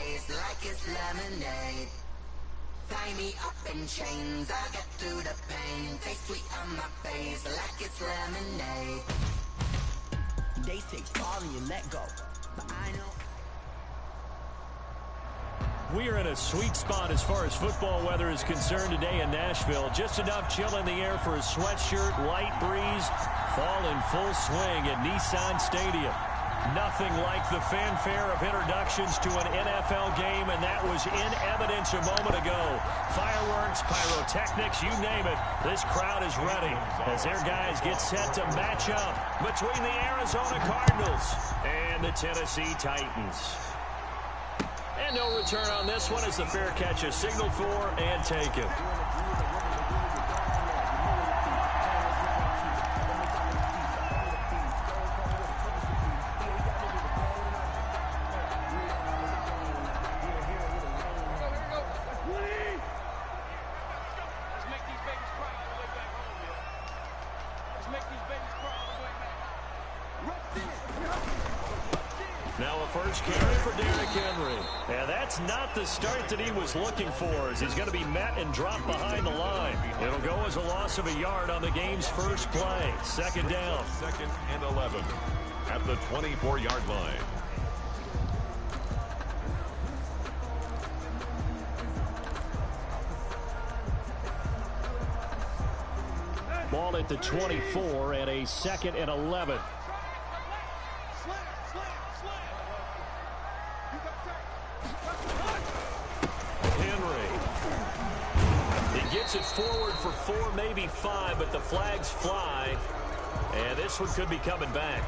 face like it's lemonade. Tie me up in chains, I'll get through the pain. Taste sweet on my face like it's lemonade. They say fall and you let go, but I know. We are in a sweet spot as far as football weather is concerned today in Nashville. Just enough chill in the air for a sweatshirt, light breeze, fall in full swing at Nissan Stadium. Nothing like the fanfare of introductions to an NFL game, and that was in evidence a moment ago. Fireworks, pyrotechnics, you name it. This crowd is ready as their guys get set to match up between the Arizona Cardinals and the Tennessee Titans. And no return on this one as the fair catch is signaled for and taken. First carry for Derrick Henry. And that's not the start that he was looking for, as he's going to be met and dropped behind the line. It'll go as a loss of a yard on the game's first play. Second down. 2nd and 11 at the 24-yard line. Ball at the 24 and a 2nd and 11. Gets it forward for 4, maybe 5, but the flags fly, and this one could be coming back.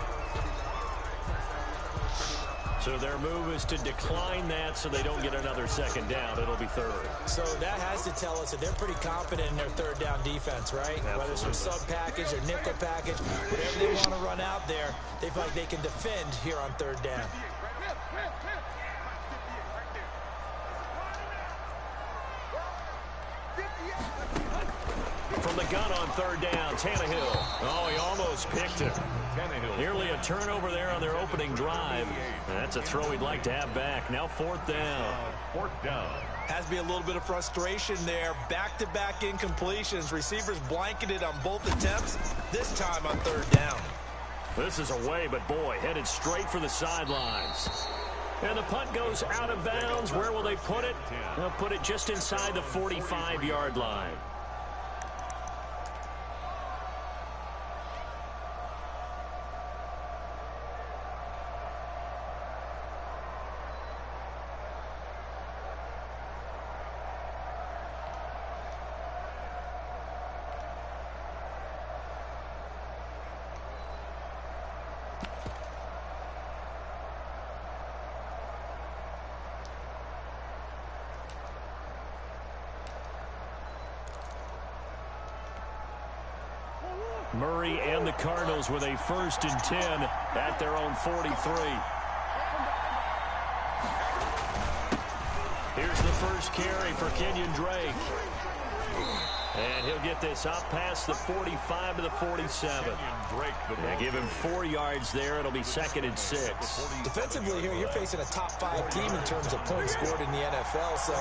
So their move is to decline that so they don't get another second down. It'll be 3rd. So that has to tell us that they're pretty confident in their 3rd down defense, right? Absolutely. Whether it's from sub package or nickel package, whatever they want to run out there, they feel like they can defend here on 3rd down. From the gun on 3rd down, Tannehill. Oh, he almost picked it. Nearly a turnover there on their opening drive. And that's a throw he'd like to have back. Now 4th down. 4th down. Has to be a little bit of frustration there. Back-to-back incompletions. Receivers blanketed on both attempts. This time on 3rd down. This is away, but boy, headed straight for the sidelines. And the punt goes out of bounds. Where will they put it? They'll put it just inside the 45-yard line. Murray and the Cardinals with a 1st and 10 at their own 43. Here's the first carry for Kenyon Drake. And he'll get this up past the 45 to the 47. They give him 4 yards there. It'll be 2nd and 6. Defensively here, you're facing a top 5 team in terms of points scored in the NFL. So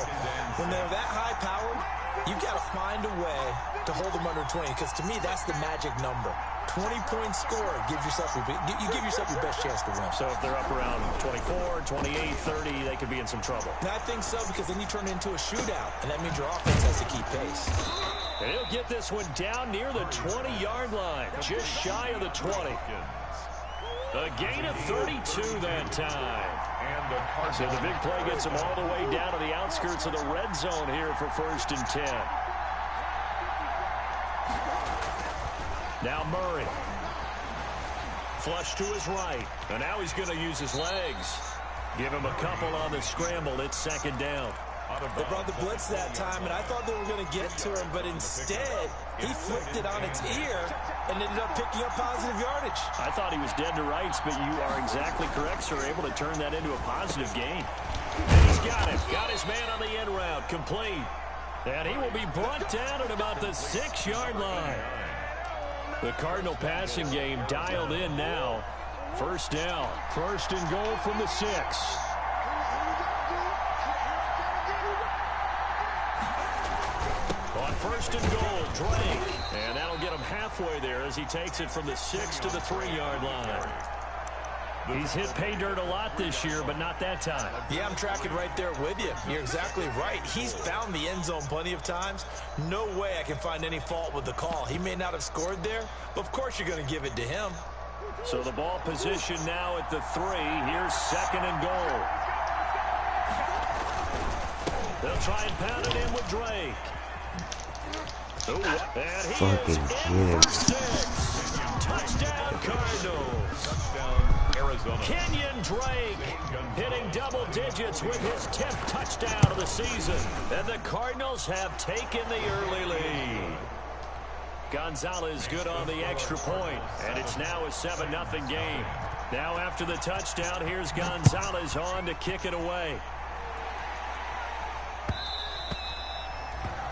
when they're that high-powered, you've got to find a way to hold them under 20, because to me, that's the magic number. 20 points scored gives yourself you give yourself your best chance to win. So if they're up around 24, 28, 30, they could be in some trouble. And I think so, because then you turn it into a shootout, and that means your offense has to keep pace. And he'll get this one down near the 20-yard line, just shy of the 20. A gain of 32 that time. So the big play gets them all the way down to the outskirts of the red zone here for 1st and 10. Now Murray. Flush to his right. And now he's going to use his legs. Give him a couple on the scramble. It's 2nd down. They brought the blitz that time, and I thought they were going to get to him, but instead, he flipped it on its ear and ended up picking up positive yardage. I thought he was dead to rights, but you are exactly correct, sir. Able to turn that into a positive gain. And he's got it. Got his man on the end route. Complete. And he will be brought down at about the 6-yard line. The Cardinal passing game dialed in now. 1st down. 1st and goal from the 6. first and goal, Drake. And that'll get him halfway there as he takes it from the 6 to the 3-yard line. He's hit pay dirt a lot this year, but not that time. Yeah, I'm tracking right there with you. You're exactly right. He's found the end zone plenty of times. No way I can find any fault with the call. He may not have scored there, but of course you're going to give it to him. So the ball position now at the 3. Here's second and goal. They'll try and pound it in with Drake. Ooh, and he Fucking is in for 6. Touchdown, Cardinals. Touchdown, Arizona. Kenyon Drake hitting double digits with his 10th touchdown of the season. And the Cardinals have taken the early lead. Gonzalez good on the extra point, and it's now a 7-0 game. Now after the touchdown, here's Gonzalez on to kick it away.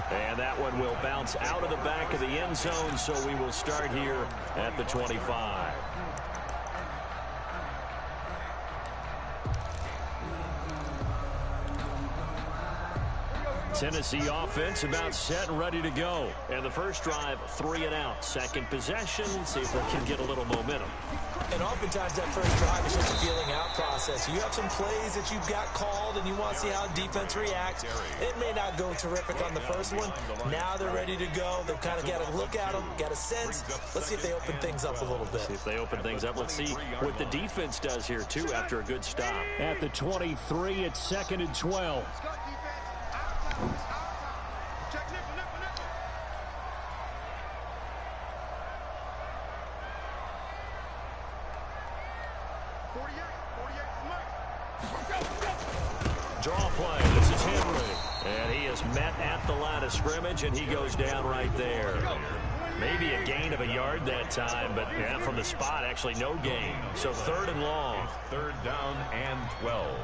And that one will bounce out of the back of the end zone, so we will start here at the 25. Tennessee offense about set and ready to go. And the first drive, 3 and out. Second possession, see if they can get a little momentum. And oftentimes that first drive is just a feeling out process. You have some plays that you've got called and you want to see how defense reacts. It may not go terrific on the first one. Now they're ready to go. They've kind of got to look at them, got a sense. Let's see if they open things up a little bit. See if they open things up. Let's see what the defense does here, too, after a good stop. At the 23, it's second and 12. Draw play. This is Henry. And he is met at the line of scrimmage, and he goes down right there. Maybe a gain of a yard that time, but yeah, from the spot, actually no gain. So third and long. Third down and 12.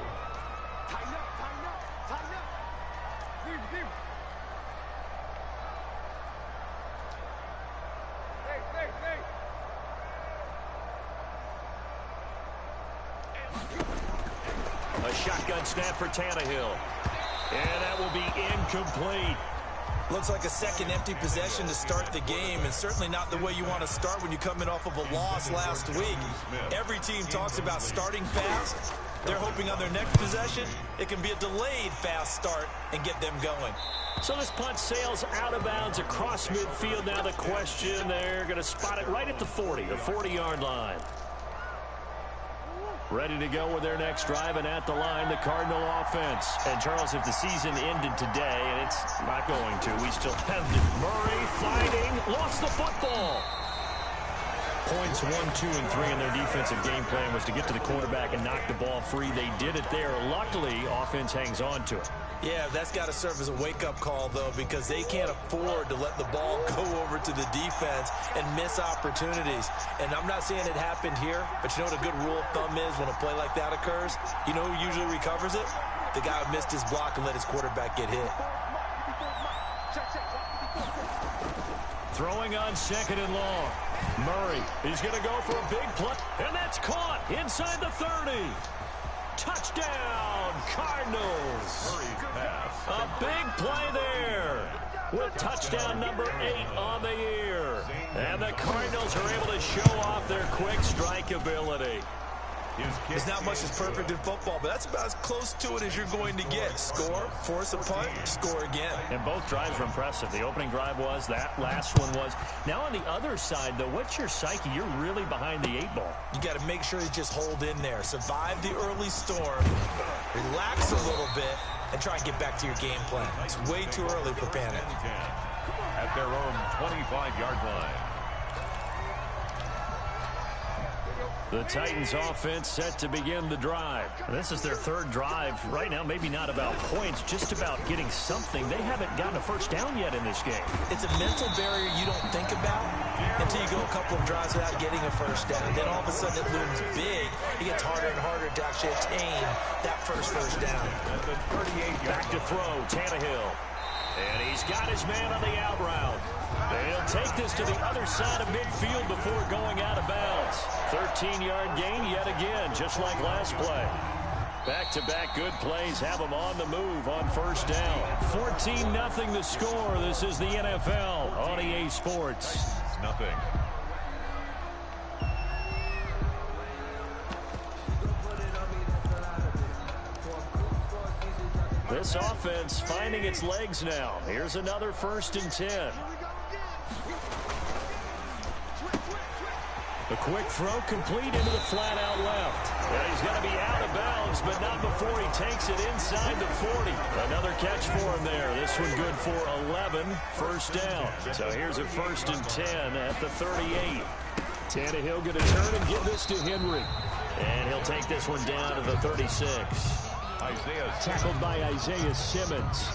A shotgun snap for Tannehill. And that will be incomplete. Looks like a second empty possession to start the game, and certainly not the way you want to start when you're coming off of a loss last week. Every team talks about starting fast. They're hoping on their next possession, it can be a delayed fast start and get them going. So this punt sails out of bounds across midfield. Now the question, they're going to spot it right at the 40, the 40-yard line. Ready to go with their next drive, and at the line, the Cardinal offense. And, Charles, if the season ended today, and it's not going to, we still have it. Murray fighting, lost the football. Points 1, 2, and 3 in their defensive game plan was to get to the quarterback and knock the ball free. They did it there. Luckily, offense hangs on to it. Yeah, that's got to serve as a wake-up call, though, because they can't afford to let the ball go over to the defense and miss opportunities. And I'm not saying it happened here, but you know what a good rule of thumb is when a play like that occurs? You know who usually recovers it? The guy who missed his block and let his quarterback get hit. Throwing on second and long. Murray is going to go for a big play, and that's caught inside the 30. Touchdown, Cardinals. A big play there with touchdown number 8 on the year. And the Cardinals are able to show off their quick strike ability. There's not much that's perfect in football, but that's about as close to it as you're going to get. Score, force a punt, score again. And both drives were impressive. The opening drive was, that last one was. Now on the other side, though, what's your psyche? You're really behind the 8 ball. You got to make sure you just hold in there. Survive the early storm, relax a little bit, and try and get back to your game plan. It's way too early for panic. At their own 25-yard line. The Titans offense set to begin the drive. This is their third drive. Right now, maybe not about points, just about getting something. They haven't gotten a first down yet in this game. It's a mental barrier you don't think about until you go a couple of drives without getting a first down. Then all of a sudden it looms big. It gets harder and harder to actually attain that first down. Back to throw, Tannehill. And he's got his man on the out route. They'll take this to the other side of midfield before going out of bounds. 13-yard gain yet again, just like last play. Back-to-back good plays have them on the move on first down. 14-0 the score. This is the NFL on EA Sports. Nothing. This offense finding its legs now. Here's another 1st and 10. A quick throw complete into the flat out left. Yeah, he's going to be out of bounds, but not before he takes it inside the 40. Another catch for him there. This one good for 11, first down. So here's a 1st and 10 at the 38. Tannehill going to turn and give this to Henry. And he'll take this one down to the 36. Tackled by Isaiah Simmons.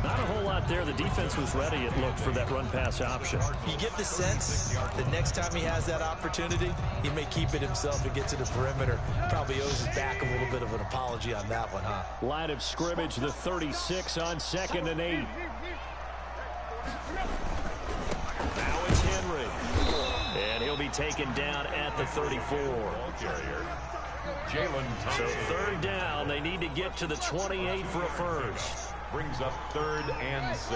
Not a whole lot there. The defense was ready, it looked, for that run-pass option. You get the sense the next time he has that opportunity, he may keep it himself and get to the perimeter. Probably owes his back a little bit of an apology on that one, huh? Line of scrimmage, the 36 on 2nd and 8. Now it's Henry. And he'll be taken down at the 34. So 3rd down, they need to get to the 28 for a first. Brings up 3rd and 6.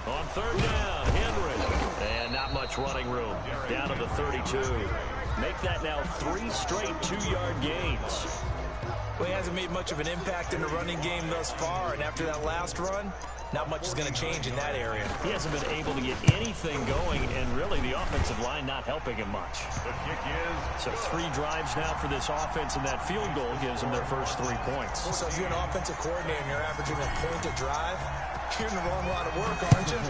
On 3rd down, Henry. And not much running room. Down to the 32. Make that now 3 straight 2-yard gains. Well, he hasn't made much of an impact in the running game thus far, and after that last run, not much is going to change in that area. He hasn't been able to get anything going, and really the offensive line not helping him much. The kick is... So 3 drives now for this offense, and that field goal gives them their first 3 points. So if you're an offensive coordinator and you're averaging a point a drive, you're in the wrong line of work, aren't you?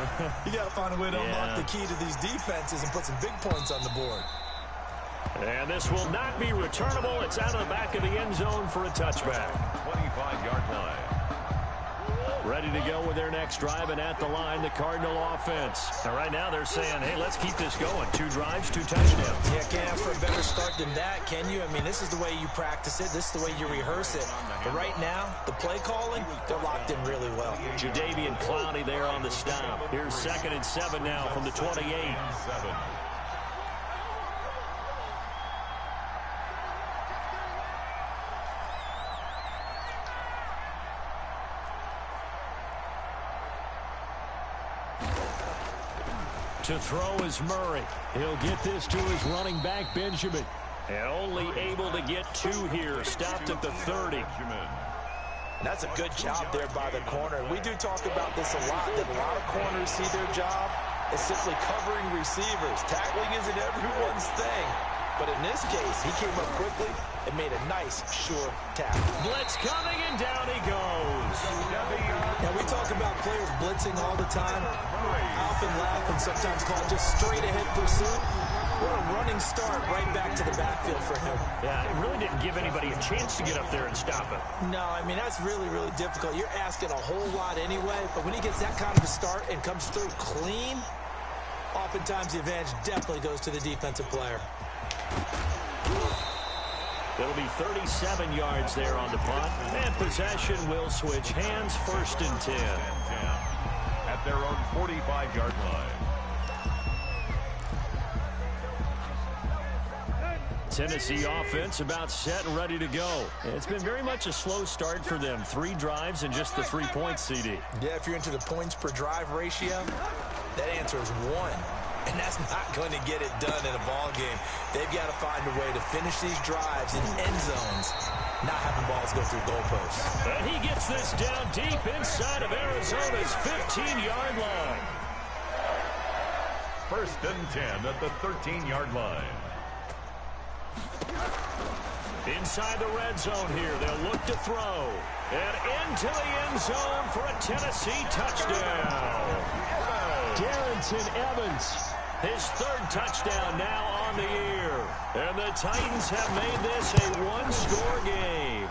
You got to find a way to unlock the key to these defenses and put some big points on the board. And this will not be returnable. It's out of the back of the end zone for a touchback. 25-yard line. Ready to go with their next drive, and at the line, the Cardinal offense. Now, right now, they're saying, hey, let's keep this going. 2 drives, 2 touchdowns. Yeah, can't ask for a better start than that, can you? I mean, this is the way you practice it. This is the way you rehearse it. But right now, the play calling, they're locked in really well. Jadeveon Clowney there on the stop. Here's 2nd and 7 now from the 28. 7. To throw is Murray. He'll get this to his running back, Benjamin. And only able to get 2 here. Stopped at the 30. That's a good job there by the corner. We do talk about this a lot, that a lot of corners see their job as simply covering receivers. Tackling isn't everyone's thing. But in this case, he came up quickly and made a nice, sure tackle. Blitz coming, and down he goes. Now, we talk about players blitzing all the time. I often laugh and sometimes call it just straight-ahead pursuit. What a running start right back to the backfield for him. Yeah, it really didn't give anybody a chance to get up there and stop him. No, I mean, that's really, really difficult. You're asking a whole lot anyway, but when he gets that kind of a start and comes through clean, oftentimes the advantage definitely goes to the defensive player. It'll be 37 yards there on the punt, and possession will switch hands, 1st and 10. At their own 45-yard line. Tennessee offense about set and ready to go. It's been very much a slow start for them. 3 drives and just the 3 points, CD. Yeah, if you're into the points per drive ratio, that answer is 1. And that's not going to get it done in a ball game. They've got to find a way to finish these drives in end zones, not having balls go through goalposts. And he gets this down deep inside of Arizona's 15-yard line. 1st and 10 at the 13-yard line. Inside the red zone here, they'll look to throw. And into the end zone for a Tennessee touchdown. Darrington Evans, his 3rd touchdown now on the year. And the Titans have made this a 1-score game.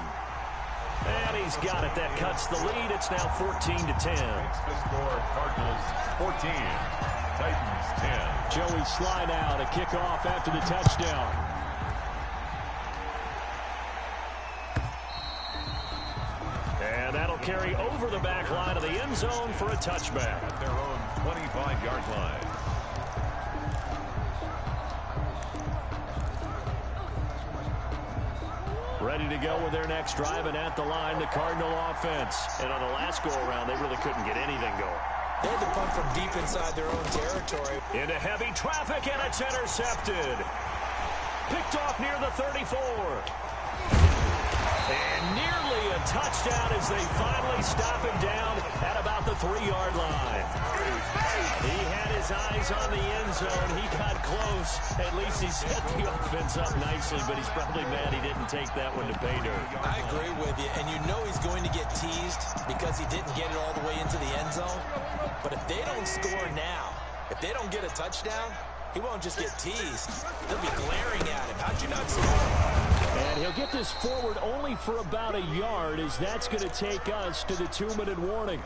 And he's got it. That cuts the lead. It's now 14-10. The score, Cardinals 14, Titans 10. Joey Slidell to kick off after the touchdown. And that'll carry over the back line of the end zone for a touchback. At their own 25-yard line. Ready to go with their next drive, and at the line, the Cardinal offense. And on the last go-around, they really couldn't get anything going. They had to punt from deep inside their own territory. Into heavy traffic, and it's intercepted. Picked off near the 34. And nearly a touchdown as they finally stop him down at about the 3-yard line. He had his eyes on the end zone. He got close. At least he set the offense up nicely, but he's probably mad he didn't take that one to pay dirt. I agree with you, and you know he's going to get teased because he didn't get it all the way into the end zone. But if they don't score now, if they don't get a touchdown, he won't just get teased. They'll be glaring at him. How'd you not score? And he'll get this forward only for about a yard, as that's going to take us to the 2-minute warning.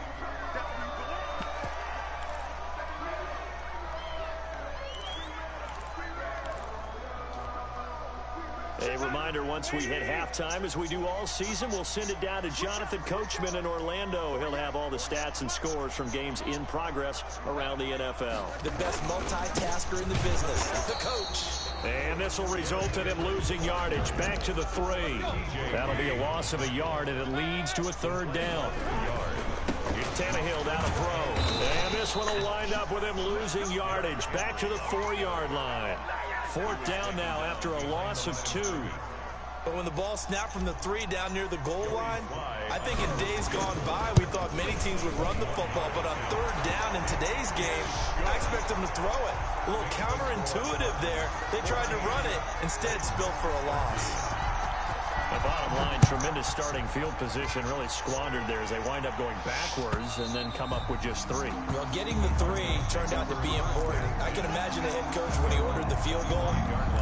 A reminder, once we hit halftime, as we do all season, we'll send it down to Jonathan Coachman in Orlando. He'll have all the stats and scores from games in progress around the NFL. The best multitasker in the business, the coach. And this will result in him losing yardage. Back to the 3. That'll be a loss of a yard, and it leads to a 3rd down. Tannehill down a throw. And this one will wind up with him losing yardage. Back to the 4-yard line. 4th down now after a loss of 2. But when the ball snapped from the 3 down near the goal line, I think in days gone by, we thought many teams would run the football. But on 3rd down in today's game, I expect them to throw it. A little counterintuitive there. They tried to run it, instead spilled for a loss. The bottom line, tremendous starting field position, really squandered there as they wind up going backwards and then come up with just 3. Well, getting the 3 turned out to be important. I can imagine the head coach when he ordered the field goal.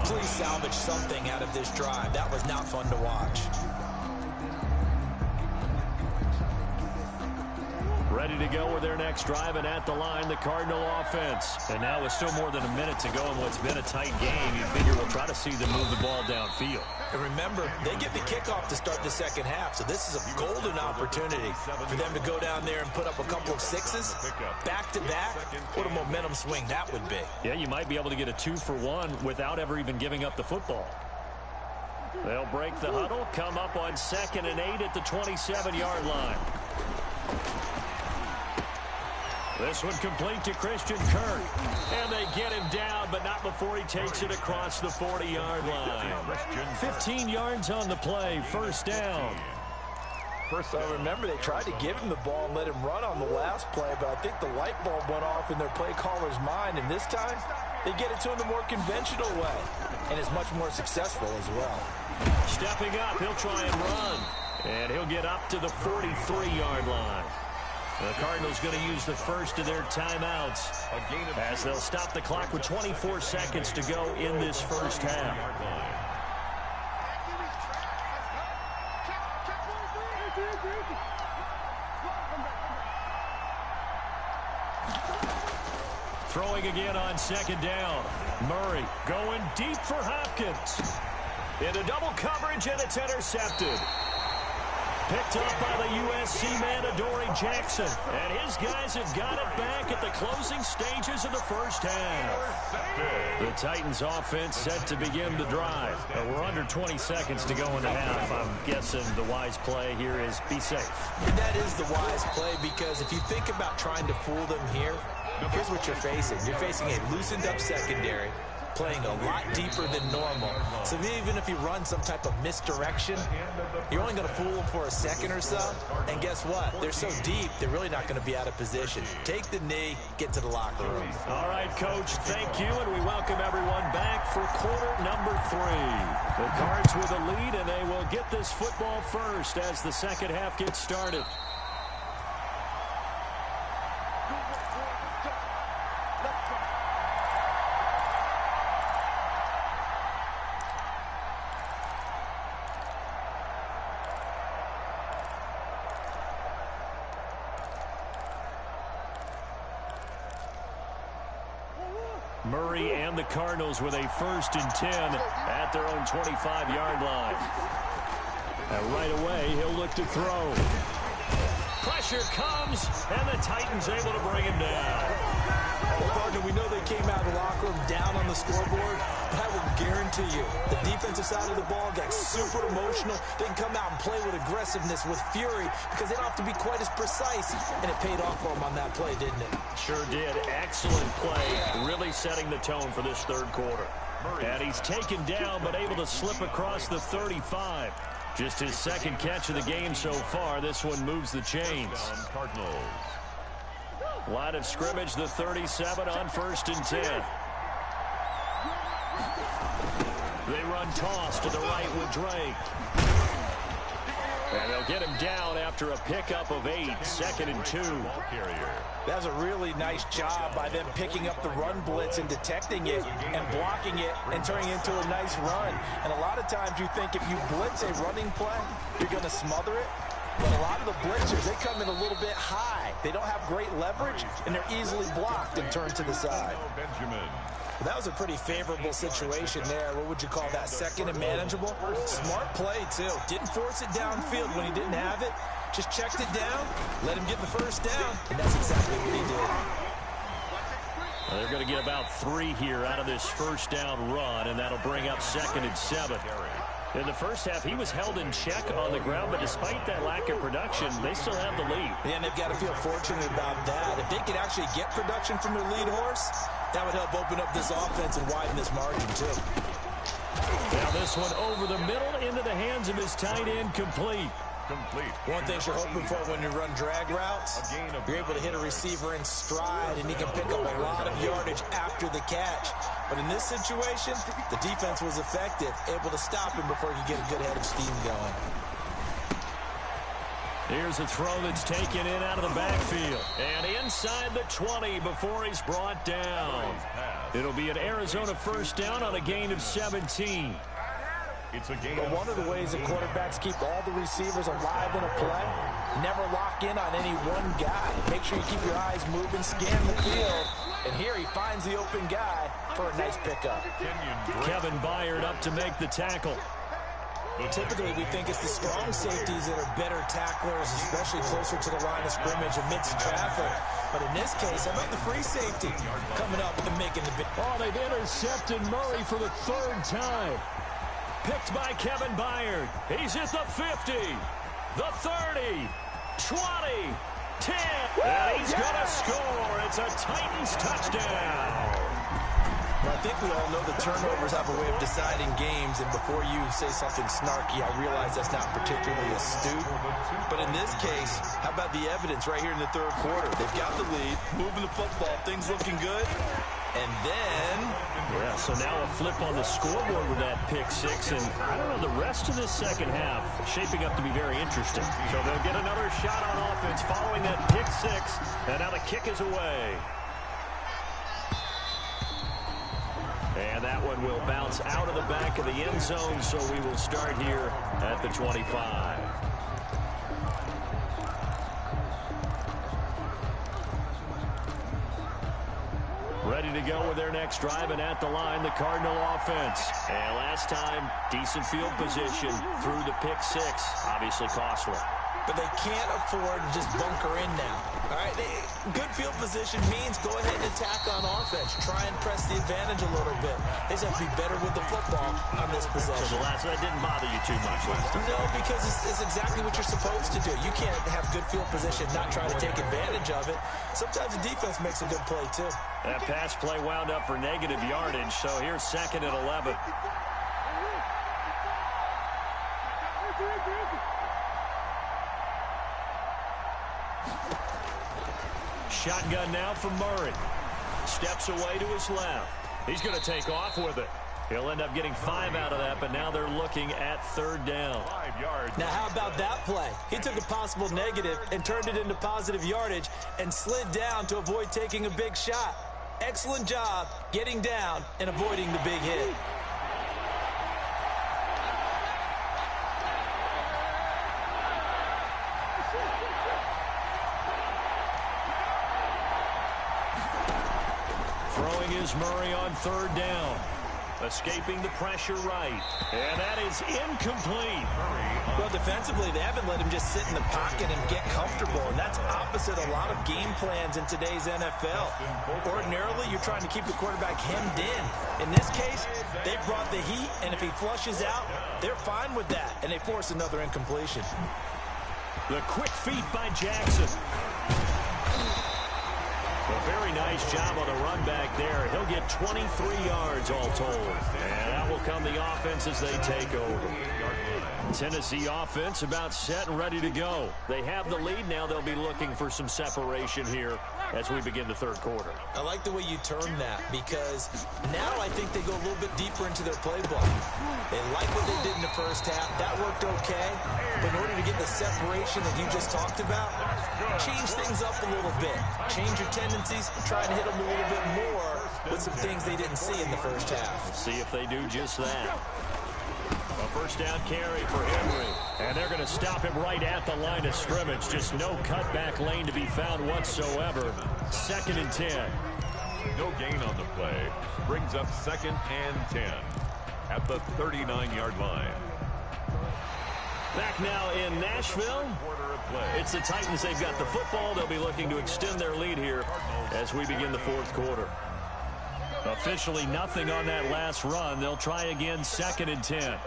Please salvage something out of this drive. That was not fun to watch. Ready to go with their next drive, and at the line, the Cardinal offense. And now with still more than a minute to go in what's been a tight game, you figure we'll try to see them move the ball downfield. And remember, they get the kickoff to start the second half, so this is a golden opportunity for them to go down there and put up a couple of 6s back-to-back. What a momentum swing that would be. Yeah, you might be able to get a 2-for-1 without ever even giving up the football. They'll break the huddle, come up on 2nd and 8 at the 27-yard line. This one complete to Christian Kirk. And they get him down, but not before he takes it across the 40-yard line. 15 yards on the play, 1st down. Remember, they tried to give him the ball and let him run on the last play, but I think the light bulb went off in their play caller's mind, and this time they get it to him the more conventional way, and it's much more successful as well. Stepping up, he'll try and run, and he'll get up to the 43-yard line. The Cardinals going to use the first of their timeouts as they'll stop the clock with 24 seconds to go in this first half. Throwing again on 2nd down. Murray going deep for Hopkins. Into double coverage, and it's intercepted. Picked up by the USC man, Adoree Jackson. And his guys have got it back at the closing stages of the first half. The Titans offense set to begin the drive. We're under 20 seconds to go in the half. I'm guessing the wise play here is be safe. And that is the wise play, because if you think about trying to fool them here, here's what you're facing. You're facing a loosened up secondary, playing a lot deeper than normal. So even if you run some type of misdirection, you're only going to fool them for a second or so. And guess what? They're so deep, they're really not going to be out of position. Take the knee, get to the locker room. All right, Coach, thank you, and we welcome everyone back for quarter number 3. The Cards with a lead, and they will get this football first as the second half gets started. Murray and the Cardinals with a 1st and 10 at their own 25-yard line. And right away, he'll look to throw. Pressure comes, and the Titans able to bring him down. Both Gardner, we know they came out of the locker room down on the scoreboard, but I will guarantee you the defensive side of the ball got super emotional. They can come out and play with aggressiveness, with fury, because they don't have to be quite as precise, and it paid off for them on that play, didn't it? Sure did. Excellent play, really setting the tone for this third quarter. And he's taken down, but able to slip across the 35. Just his second catch of the game so far. This one moves the chains. Cardinals. Line of scrimmage, the 37 on 1st and 10. They run toss to the right with Drake. And they'll get him down after a pickup of 8, 2nd and 2. That was a really nice job by them picking up the run blitz and detecting it and blocking it and turning it into a nice run. And a lot of times you think if you blitz a running play, you're going to smother it. But a lot of the blitzers, they come in a little bit high. They don't have great leverage, and they're easily blocked and turned to the side. Benjamin. That was a pretty favorable situation there. What would you call that? Second and manageable? Smart play, too. Didn't force it downfield when he didn't have it. Just checked it down, let him get the first down, and that's exactly what he did. Well, they're going to get about 3 here out of this first down run, and that'll bring up 2nd and 7. In the first half, he was held in check on the ground, but despite that lack of production, they still have the lead. Yeah, and they've got to feel fortunate about that. If they could actually get production from their lead horse, that would help open up this offense and widen this margin, too. Now this one over the middle into the hands of his tight end, complete. One thing you're hoping for when you run drag routes, you're able to hit a receiver in stride, and he can pick up a lot of yardage after the catch. But in this situation, the defense was effective, able to stop him before he could get a good head of steam going. Here's a throw that's taken in out of the backfield. And inside the 20 before he's brought down. It'll be an Arizona first down on a gain of 17. But one of the ways that quarterbacks keep all the receivers alive in a play, never lock in on any one guy. Make sure you keep your eyes moving, scan the field. And here he finds the open guy for a nice pickup. Kevin Byard up to make the tackle. Typically, we think it's the strong safeties that are better tacklers, especially closer to the line of scrimmage amidst traffic. But in this case, how about the free safety coming up and making the big... Oh, they've intercepted Murray for the 3rd time. Picked by Kevin Byard. He's at the 50, the 30, 20, 10, and he's going to score. It's a Titans touchdown. I think we all know the turnovers have a way of deciding games, and before you say something snarky, I realize that's not particularly astute. But in this case, how about the evidence right here in the third quarter? They've got the lead, moving the football, things looking good, and then... Yeah, so now a flip on the scoreboard with that pick 6, and I don't know, the rest of this second half shaping up to be very interesting. So they'll get another shot on offense following that pick 6, and now the kick is away. And that one will bounce out of the back of the end zone, so we will start here at the 25. Ready to go with their next drive, and at the line, the Cardinal offense. And last time, decent field position through the pick 6. Obviously costly. But they can't afford to just bunker in now. All right, good field position means go ahead and attack on offense. Try and press the advantage a little bit. They just have to be better with the football on this possession. So that didn't bother you too much last time? No, because it's exactly what you're supposed to do. You can't have good field position, not try to take advantage of it. Sometimes the defense makes a good play, too. That pass play wound up for negative yardage, so here's 2nd and 11. Shotgun now from Murray. Steps away to his left. He's going to take off with it. He'll end up getting 5 out of that, but now they're looking at 3rd down. 5 yards. Now, how about that play? He took a possible negative and turned it into positive yardage and slid down to avoid taking a big shot. Excellent job getting down and avoiding the big hit. Throwing is Murray on 3rd down. escaping the pressure right. And that is incomplete. Well, defensively, they haven't let him just sit in the pocket and get comfortable, and that's opposite a lot of game plans in today's NFL. Ordinarily, you're trying to keep the quarterback hemmed in. In this case, they brought the heat, and if he flushes out, they're fine with that, and they force another incompletion. The quick feet by Jackson. A very nice job on the run back there. He'll get 23 yards all told. And that will come the offense as they take over. Tennessee offense about set and ready to go. They have the lead. Now they'll be looking for some separation here as we begin the third quarter. I like the way you term that because now I think they go a little bit deeper into their playbook. They like what they did in the first half. That worked okay. But in order to get the separation that you just talked about, change things up a little bit. Change your tendencies. Try and hit them a little bit more with some things they didn't see in the first half. See if they do just that. A first down carry for Henry. And they're going to stop him right at the line of scrimmage. Just no cutback lane to be found whatsoever. 2nd and 10. No gain on the play. Brings up 2nd and 10 at the 39-yard line. Back now in Nashville. It's the Titans. They've got the football. They'll be looking to extend their lead here as we begin the fourth quarter. Officially nothing on that last run. They'll try again 2nd and 10.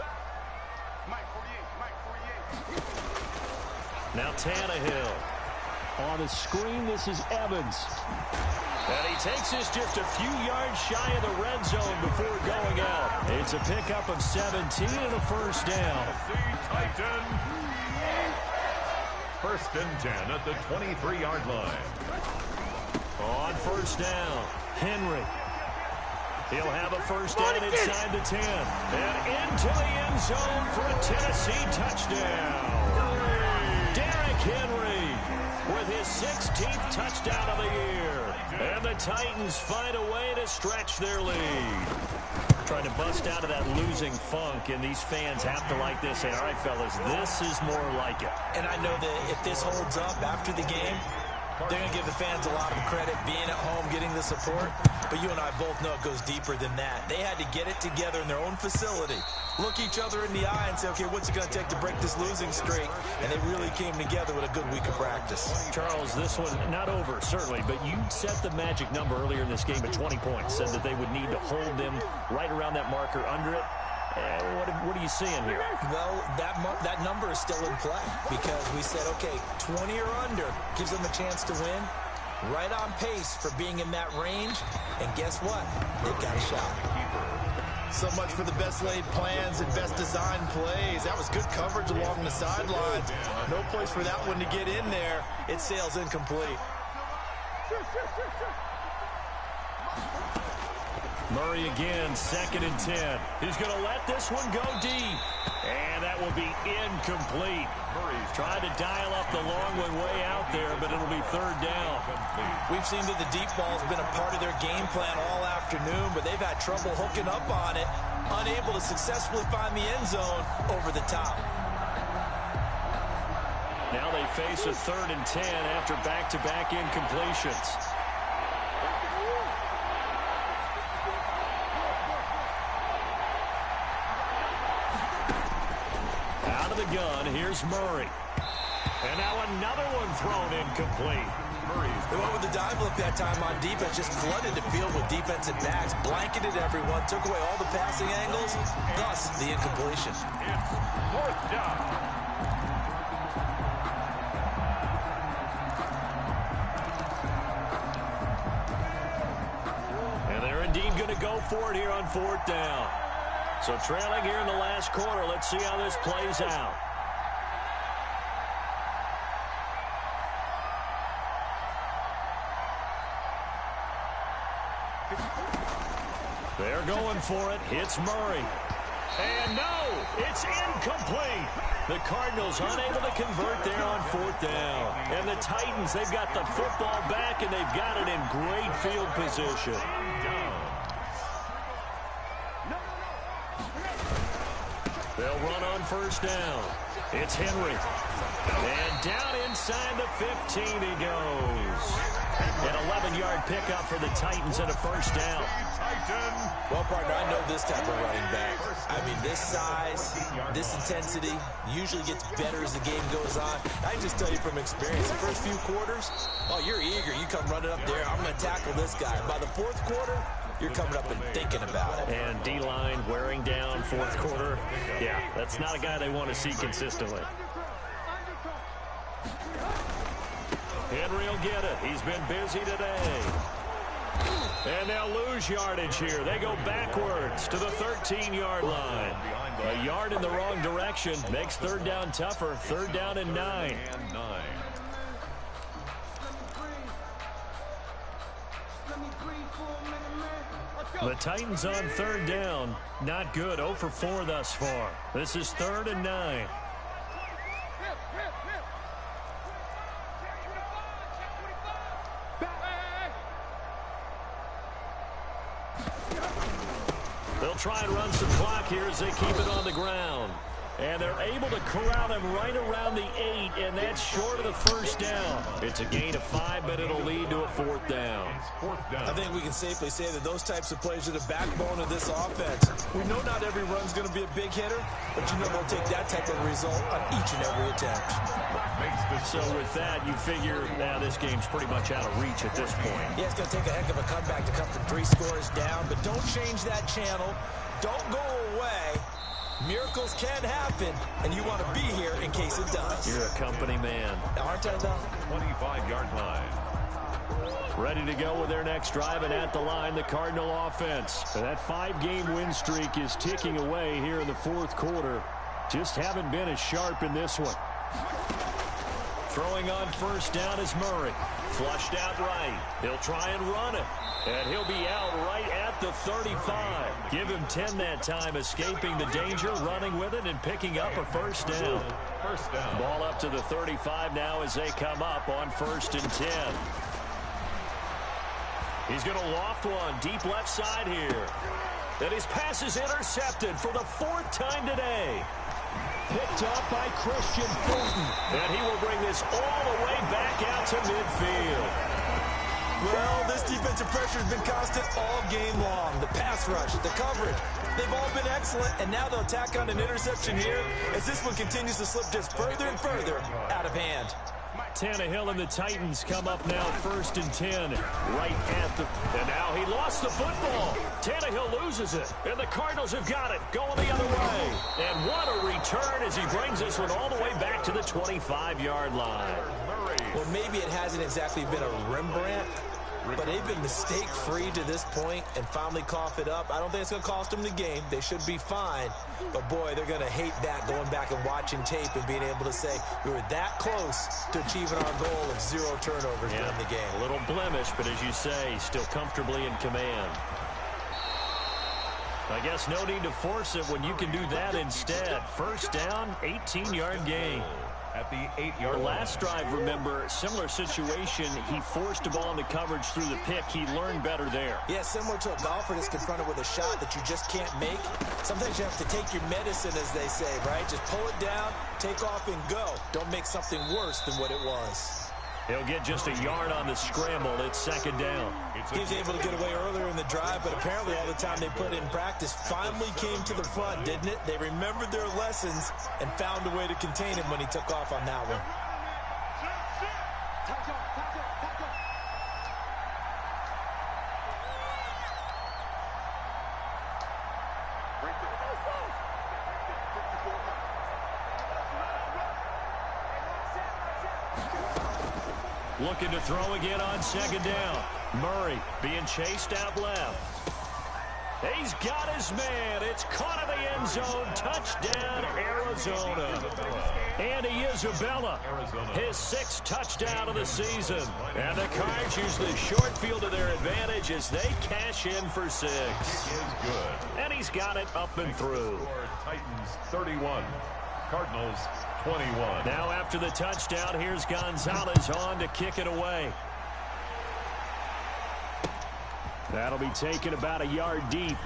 Now Tannehill. On the screen, this is Evans. And he takes this just a few yards shy of the red zone before going out. It's a pickup of 17 and a first down. Titan. 1st and 10 at the 23-yard line. On first down, Henry. He'll have a first down inside the 10. And into the end zone for a Tennessee touchdown. Derrick Henry with his 16th touchdown of the year. And the Titans find a way to stretch their lead. Trying to bust out of that losing funk, and these fans have to like this. Say, all right, fellas, this is more like it. And I know that if this holds up after the game, they're going to give the fans a lot of credit being at home, getting the support. But you and I both know it goes deeper than that. They had to get it together in their own facility, look each other in the eye and say, okay, what's it going to take to break this losing streak? And they really came together with a good week of practice. Charles, this one not over, certainly, but you set the magic number earlier in this game at 20 points, said that they would need to hold them right around that marker under it. What are you seeing here? Well, that number is still in play because we said, okay, 20 or under gives them a chance to win. Right on pace for being in that range. And guess what? They've got a shot. So much for the best laid plans and best designed plays. That was good coverage along the sidelines. No place for that one to get in there. It sails incomplete. Murray again, 2nd and 10. He's going to let this one go deep. And that will be incomplete. Murray's trying to dial up the long one way out there, but it'll be 3rd down. We've seen that the deep ball's been a part of their game plan all afternoon, but they've had trouble hooking up on it, unable to successfully find the end zone over the top. Now they face a 3rd and 10 after back-to-back incompletions. The gun, here's Murray. And now another one thrown incomplete. They went with the dive look that time on defense, just flooded the field with defensive backs, blanketed everyone, took away all the passing angles, thus the incompletion. It's 4th down. And they're indeed going to go for it here on 4th down. So trailing here in the last quarter. Let's see how this plays out. They're going for it. Hits Murray. And no, it's incomplete. The Cardinals unable to convert there on 4th down. And the Titans, they've got the football back, and they've got it in great field position. They'll run on 1st down. It's Henry. And down inside the 15 he goes. An 11-yard pickup for the Titans and a 1st down. Titan Well, partner, I know this type of running back. I mean, this size, this intensity usually gets better as the game goes on. I can just tell you from experience, the first few quarters, oh, you're eager. You come running up there, I'm going to tackle this guy. By the fourth quarter, you're coming up and thinking about it. And D-line wearing down fourth quarter. Yeah, that's not a guy they want to see consistently. Henry will get it. He's been busy today. And they'll lose yardage here. They go backwards to the 13-yard line. A yard in the wrong direction makes third down tougher. Third down and 9. The Titans on third down. Not good. 0 for 4 thus far. This is 3rd and 9. They'll try and run some clock here as they keep it on the ground. And they're able to corral him right around the 8, and that's short of the first down. It's a gain of 5, but it'll lead to a 4th down. I think we can safely say that those types of plays are the backbone of this offense. We know not every run's going to be a big hitter, but you know they'll take that type of result on each and every attempt. So with that, you figure now this game's pretty much out of reach at this point. Yeah, it's going to take a heck of a comeback to come from 3 scores down, but don't change that channel. Don't go away. Miracles can happen, and you want to be here in case it does. You're a company man. Aren't I, though? 25-yard line. Ready to go with their next drive, and at the line, the Cardinal offense. So that 5-game win streak is ticking away here in the fourth quarter. Just haven't been as sharp in this one. Throwing on first down is Murray. Flushed out right. He'll try and run it. And he'll be out right at the 35. Give him 10 that time, escaping the danger, running with it, and picking up a first down. First down. Ball up to the 35 now as they come up on 1st and 10. He's going to loft one deep left side here. And his pass is intercepted for the 4th time today. Picked up by Christian Fulton. And he will bring this all the way back out to midfield. Well, this defensive pressure has been constant all game long. The pass rush, the coverage, they've all been excellent, and now they'll tack on an interception here as this one continues to slip just further and further out of hand. Tannehill and the Titans come up now 1st and 10 right at the... And now he lost the football. Tannehill loses it, and the Cardinals have got it going the other way. And what a return as he brings this one all the way back to the 25-yard line. Well, maybe it hasn't exactly been a Rembrandt, but they've been mistake-free to this point and finally cough it up. I don't think it's going to cost them the game. They should be fine. But, boy, they're going to hate that, going back and watching tape and being able to say we were that close to achieving our goal of 0 turnovers during the game. A little blemish, but as you say, still comfortably in command. I guess no need to force it when you can do that instead. First down, 18-yard gain. At the 8-yard line. Last drive, remember, similar situation. He forced a ball into coverage through the pick. He learned better there. Yeah, similar to a golfer that's confronted with a shot that you just can't make. Sometimes you have to take your medicine, as they say, right? Just pull it down, take off, and go. Don't make something worse than what it was. He'll get just a yard on the scramble. It's 2nd down. He was able to get away earlier in the drive, but apparently all the time they put in practice finally came to the front, didn't it? They remembered their lessons and found a way to contain him when he took off on that one. Looking to throw again on 2nd down. Murray being chased out left. He's got his man. It's caught in the end zone. Touchdown, Arizona. Andy Isabella, his 6th touchdown of the season. And the Cards use the short field to their advantage as they cash in for 6. Good. And he's got it up and through. Titans 31. Cardinals 21. Now after the touchdown, here's Gonzalez on to kick it away. That'll be taken about a yard deep.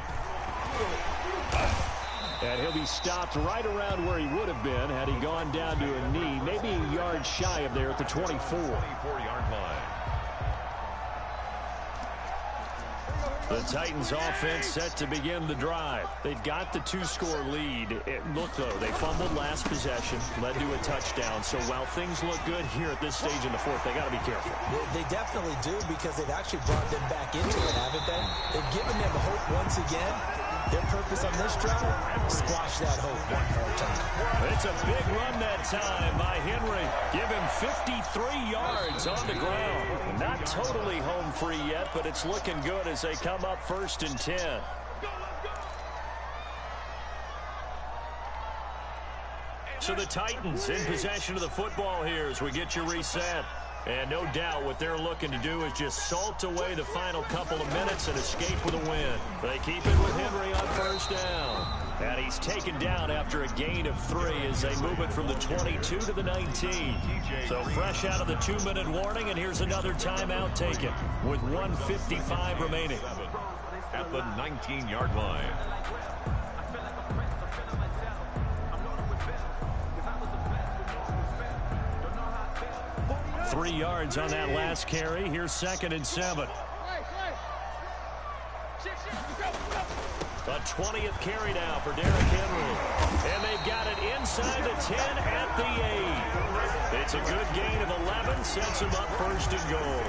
And he'll be stopped right around where he would have been had he gone down to a knee, maybe a yard shy of there at the 24. 24-yard line. The Titans offense set to begin the drive. They've got the 2-score lead. Look, though, they fumbled last possession, led to a touchdown. So while things look good here at this stage in the fourth, they got to be careful. They definitely do, because they've actually brought them back into it, haven't they? They've given them hope once again. Their purpose on this drive, squash that hope one more time. It's a big run that time by Henry. Give him 53 yards on the ground. Not totally home free yet, but it's looking good as they come up 1st and 10. So the Titans in possession of the football here as we get you reset. And no doubt what they're looking to do is just salt away the final couple of minutes and escape with a win. They keep it with Henry on 1st down. And he's taken down after a gain of 3 as they move it from the 22 to the 19. So fresh out of the 2-minute warning, and here's another timeout taken with 1:55 remaining. At the 19-yard line. 3 yards on that last carry. Here's 2nd and 7. A 20th carry now for Derrick Henry. And they've got it inside the 10 at the 8. It's a good gain of 11. Sets them up 1st and goal.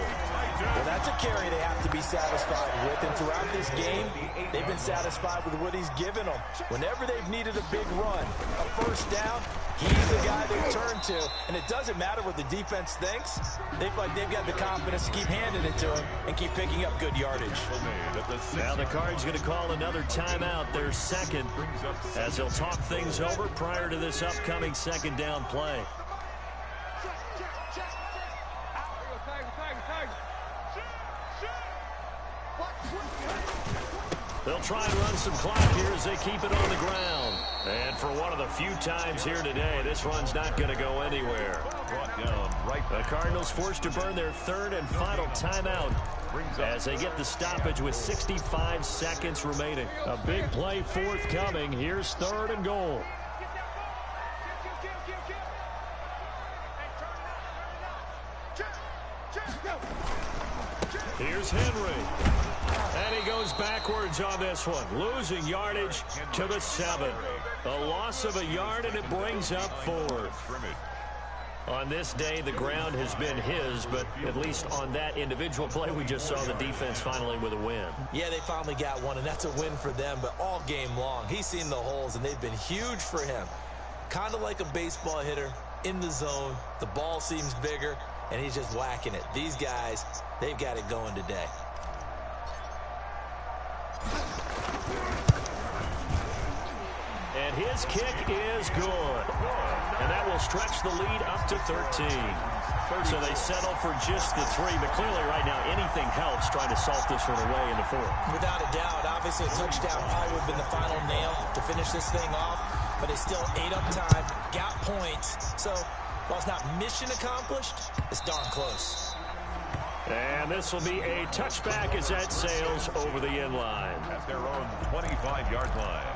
Well, that's a carry they have to be satisfied with. And throughout this game, they've been satisfied with what he's given them. Whenever they've needed a big run, a 1st down, he's the guy they turn to. And it doesn't matter what the defense thinks. They've got the confidence to keep handing it to him and keep picking up good yardage. Now the Cards going to call another timeout, their 2nd, as they'll talk things over prior to this upcoming 2nd down play. They'll try and run some clock here as they keep it on the ground. And for one of the few times here today, this run's not going to go anywhere. The Cardinals forced to burn their 3rd and final timeout as they get the stoppage with 65 seconds remaining. A big play forthcoming. Here's 3rd and goal. Here's Henry. And he goes backwards on this one, losing yardage to the 7. A loss of a yard, and it brings up 4th. On this day, the ground has been his, but at least on that individual play, we just saw the defense finally with a win. Yeah, they finally got one, and that's a win for them, but all game long, he's seen the holes, and they've been huge for him. Kind of like a baseball hitter in the zone. The ball seems bigger, and he's just whacking it. These guys, they've got it going today. And his kick is good. And that will stretch the lead up to 13. So they settle for just the 3. But clearly right now anything helps trying to salt this one away in the 4th. Without a doubt, obviously a touchdown probably would have been the final nail to finish this thing off. But they still ate up time, got points. So while it's not mission accomplished, it's darn close. And this will be a touchback as that sails over the end line. At their own 25-yard line.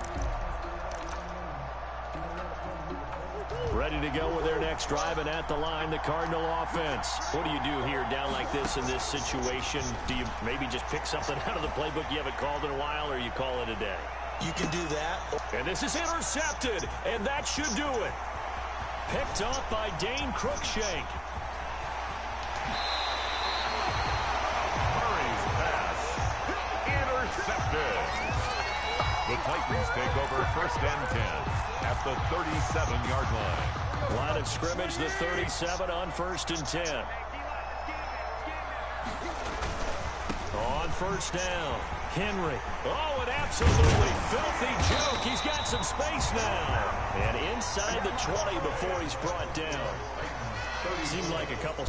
Ready to go with their next drive, and at the line, the Cardinal offense. What do you do here down like this in this situation? Do you maybe just pick something out of the playbook you haven't called in a while, or you call it a day? You can do that. And this is intercepted, and that should do it. Picked off by Dane Cruikshank. Murray's pass. Intercepted. The Titans take over 1st and 10 at the 37-yard line. Line of scrimmage, the 37 on 1st and 10. On 1st down, Henry. Oh, an absolutely filthy joke. He's got some space now. And inside the 20 before he's brought down. Seemed like a couple